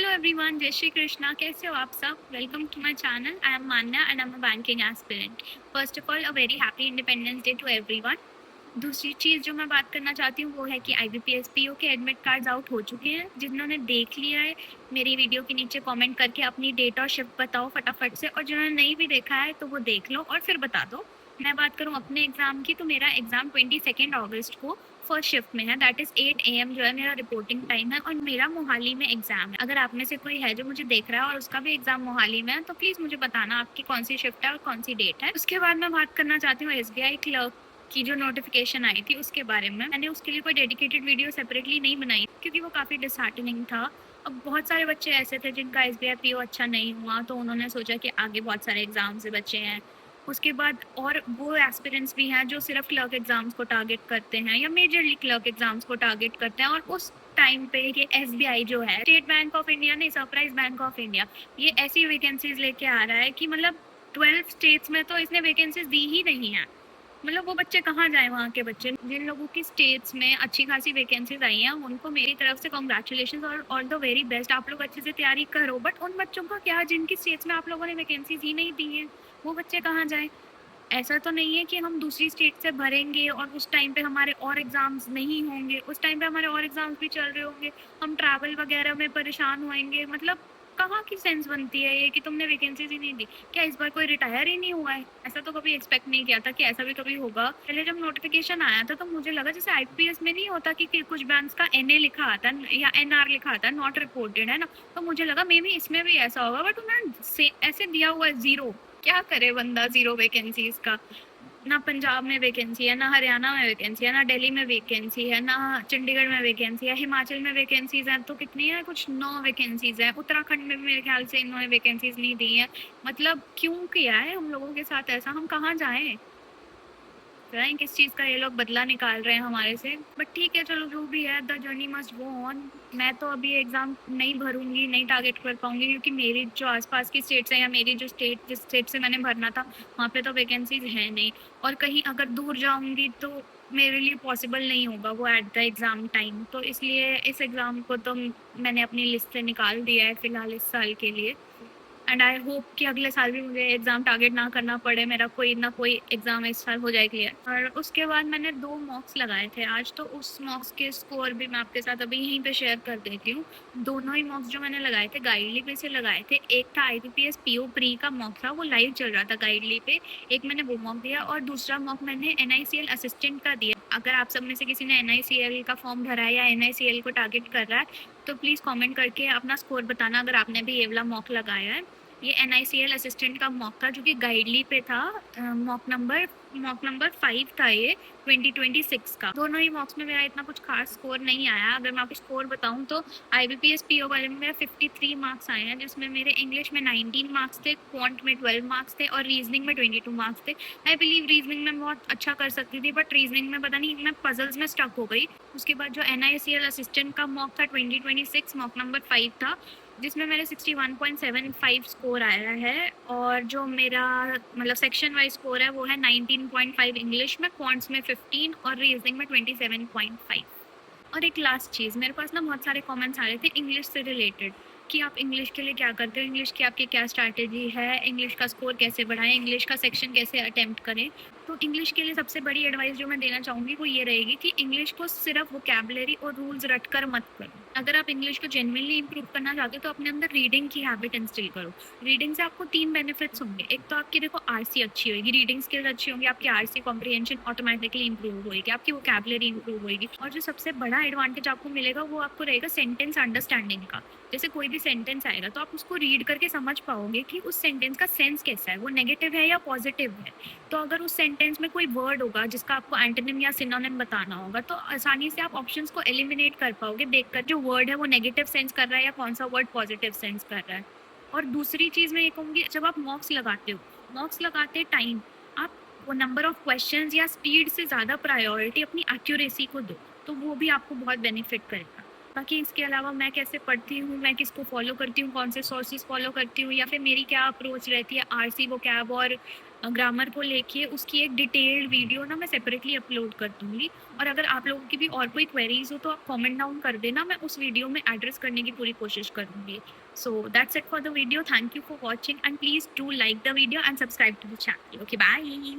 Hello everyone, जय श्री कृष्णा। कैसे हो आप सब? Welcome to my channel. I am Manya and I am a banking aspirant. First of all a very happy Independence Day to everyone. दूसरी चीज़ जो मैं बात करना चाहती हूँ वो है कि IBPS PO के एडमिट कार्ड्स आउट हो चुके हैं। जिन्होंने देख लिया है मेरी वीडियो के नीचे कमेंट करके अपनी डेट और शिफ्ट बताओ फटाफट से, और जिन्होंने नहीं भी देखा है तो वो देख लो और फिर बता दो। मैं बात करूँ अपने एग्ज़ाम की, तो मेरा एग्ज़ाम 22 अगस्त को फर्स्ट शिफ्ट में है, दैट इज़ 8 AM जो है मेरा रिपोर्टिंग टाइम है, और मेरा मोहाली में एग्ज़ाम है। अगर आप में से कोई है जो मुझे देख रहा है और उसका भी एग्ज़ाम मोहाली में है तो प्लीज़ मुझे बताना आपकी कौन सी शिफ्ट है और कौन सी डेट है। उसके बाद मैं बात करना चाहती हूँ SBI क्लर्क की जो नोटिफिकेशन आई थी उसके बारे में। मैंने उसके लिए कोई डेडिकेटेड वीडियो सेपरेटली नहीं बनाई क्योंकि वो काफ़ी डिसहार्टनिंग था। अब बहुत सारे बच्चे ऐसे थे जिनका SBI PO अच्छा नहीं हुआ, तो उन्होंने सोचा कि आगे बहुत सारे एग्जाम से बचे हैं। उसके बाद और वो एस्पिरेंट्स भी हैं जो सिर्फ क्लर्क एग्जाम्स को टारगेट करते हैं या मेजरली क्लर्क एग्जाम्स को टारगेट करते हैं, और उस टाइम पे ये SBI जो है, स्टेट बैंक ऑफ इंडिया नहीं, सरप्राइज बैंक ऑफ इंडिया, ये ऐसी वैकेंसीज लेके आ रहा है कि मतलब 12 स्टेट्स में तो इसने वैकेंसीज दी ही नहीं है। मतलब वो बच्चे कहाँ जाए, वहाँ के बच्चे। जिन लोगों की स्टेट्स में अच्छी खासी वैकेंसीज आई हैं उनको मेरी तरफ से कॉन्ग्रेचुलेशन और ऑल द वेरी बेस्ट। आप लोग अच्छे से तैयारी करो, बट उन बच्चों का क्या जिनकी स्टेट्स में आप लोगों ने वैकेंसीज ही नहीं दी है, वो बच्चे कहाँ जाए? ऐसा तो नहीं है कि हम दूसरी स्टेट से भरेंगे और उस टाइम पे हमारे और एग्जाम्स नहीं होंगे, उस टाइम पे हमारे और एग्जाम्स भी चल रहे होंगे, हम ट्रैवल वगैरह में परेशान होएंगे। मतलब कहाँ की सेंस बनती है ये कि तुमने वैकेंसीज ही नहीं दी? क्या इस बार कोई रिटायर ही नहीं हुआ है? ऐसा तो कभी एक्सपेक्ट नहीं किया था कि ऐसा भी कभी होगा। पहले जब नोटिफिकेशन आया था तो मुझे लगा जैसे IPS में नहीं होता कि कुछ बैंक्स का NA लिखा आता है या NR लिखा आता है, नॉट रिपोर्टेड, है ना, तो मुझे लगा मे बी इसमें भी ऐसा होगा, बट उन्होंने ऐसे दिया हुआ है जीरो। क्या करे बंदा जीरो वैकेंसीज का? ना पंजाब में वैकेंसी है, ना हरियाणा में वैकेंसी है, ना दिल्ली में वैकेंसी है, ना चंडीगढ़ में वैकेंसी है। हिमाचल में वैकेंसीज हैं तो कितनी है, कुछ 9 वैकेंसीज है। उत्तराखंड में भी मेरे ख्याल से इन्होंने वैकेंसीज नहीं दी है। मतलब क्यों किया है हम लोगों के साथ ऐसा? हम कहाँ जाएं? पता नहीं किस चीज़ का ये लोग बदला निकाल रहे हैं हमारे से, बट ठीक है, चलो जो भी है, the journey must go on. मैं तो अभी एग्ज़ाम नहीं भरूंगी, नहीं टारगेट कर पाऊंगी, क्योंकि मेरी जो आसपास की स्टेट्स हैं या मेरी जो स्टेट, जिस स्टेट से मैंने भरना था, वहाँ पे तो वैकेंसीज है नहीं। और कहीं अगर दूर जाऊंगी तो मेरे लिए पॉसिबल नहीं होगा वो एट द एग्ज़ाम टाइम, तो इसलिए इस एग्ज़ाम को तो मैंने अपनी लिस्ट से निकाल दिया है फ़िलहाल इस साल के लिए। एंड आई होप कि अगले साल भी मुझे एग्ज़ाम टारगेट ना करना पड़े, मेरा कोई ना कोई एग्ज़ाम इस साल हो जाए क्लियर। और उसके बाद मैंने 2 मॉक्स लगाए थे आज, तो उस मॉक्स के स्कोर भी मैं आपके साथ अभी यहीं पे शेयर कर देती हूँ। दोनों ही मॉक्स जो मैंने लगाए थे गाइडली पे से लगाए थे। एक था IBPS PO प्री का मॉक था, वो लाइव चल रहा था गाइडली पे, एक मैंने वो मॉक दिया, और दूसरा मॉक मैंने NICL असिस्टेंट का दिया। अगर आप सब में से किसी ने NICL का फॉर्म भरा है या NICL को टारगेट कर रहा है तो प्लीज़ कमेंट करके अपना स्कोर बताना अगर आपने भी ये वाला मॉक लगाया है। ये NICL असिस्टेंट का मॉक था जो कि गाइडली पे था। मॉक नंबर 5 था ये 2026 का। दोनों ही मॉक्स में मेरा इतना कुछ खास स्कोर नहीं आया। अगर मैं आपको स्कोर बताऊं तो IBPS PO वाले में मेरा 53 मार्क्स आए हैं, जिसमें मेरे इंग्लिश में 19 मार्क्स थे, क्वांट में 12 मार्क्स थे और रीजनिंग में 22 मार्क्स थे। आई बिलीव रीजनिंग में बहुत अच्छा कर सकती थी, बट रीजनिंग में पता नहीं मैं पजल्स में स्टक हो गई। उसके बाद जो NICL असिस्टेंट का मॉक था 2026, मॉक नंबर 5 था, जिसमें मेरे 61.75 स्कोर आया है, और जो मेरा मतलब सेक्शन वाइज स्कोर है वो है 19.5 इंग्लिश में, क्वांट्स में 15 और रीजनिंग में 27.5। और एक लास्ट चीज़, मेरे पास ना बहुत सारे कमेंट्स आ रहे थे इंग्लिश से रिलेटेड कि आप इंग्लिश के लिए क्या करते हो, इंग्लिश की आपकी क्या स्ट्रैटेजी है, इंग्लिश का स्कोर कैसे बढ़ाएं, इंग्लिश का सेक्शन कैसे अटेम्प्ट करें। तो इंग्लिश के लिए सबसे बड़ी एडवाइस जो मैं देना चाहूँगी वो ये रहेगी कि इंग्लिश को सिर्फ वोकैबुलरी और रूल्स रट कर मत करो। अगर आप इंग्लिश को जेन्युइनली इंप्रूव करना चाहते हो तो अपने अंदर रीडिंग की हैबिट इंस्टिल करो। रीडिंग से आपको 3 बेनिफिट्स होंगे। एक तो आपकी देखो RC अच्छी होगी, रीडिंग स्किल्स अच्छी होंगी, आपकी RC कॉम्प्रिहेंशन ऑटोमेटिकली इंप्रूव होगी, आपकी वोकैबुलरी इंप्रूव होगी, और जो सबसे बड़ा एडवांटेज आपको मिलेगा वो आपको रहेगा सेंटेंस अंडरस्टैंडिंग का। जैसे कोई भी सेंटेंस आएगा तो आप उसको रीड करके समझ पाओगे कि उस सेंटेंस का सेंस कैसा है, वो नेगेटिव है या पॉजिटिव है। तो अगर उस सेंटेंस में कोई वर्ड होगा जिसका आपको एंटोनिम या सिनोनिम बताना होगा तो आसानी से आप ऑप्शंस को एलिमिनेट कर पाओगे देखकर जो वर्ड है वो नेगेटिव सेंस कर रहा है या कौन सा वर्ड पॉजिटिव सेंस कर रहा है। और दूसरी चीज़ मैं ये कहूँगी, जब आप मॉक्स लगाते हो, मॉक्स लगाते टाइम आप वो नंबर ऑफ क्वेश्चंस या स्पीड से ज़्यादा प्रायोरिटी अपनी एक्यूरेसी को दो, तो वो भी आपको बहुत बेनिफिट करेगा। बाकी इसके अलावा मैं कैसे पढ़ती हूँ, मैं किसको फ़ॉलो करती हूँ, कौन से सोर्सेज़ फ़ॉलो करती हूँ या फिर मेरी क्या अप्रोच रहती है आरसी वोकैब और ग्रामर को लेके, उसकी एक डिटेल्ड वीडियो ना मैं सेपरेटली अपलोड कर दूँगी। और अगर आप लोगों की भी और कोई क्वेरीज़ हो तो आप कमेंट डाउन कर देना, मैं उस वीडियो में एड्रेस करने की पूरी कोशिश करूँगी। So that's it for the video. Thank you for watching and please do like the video and subscribe to the channel. Okay, bye.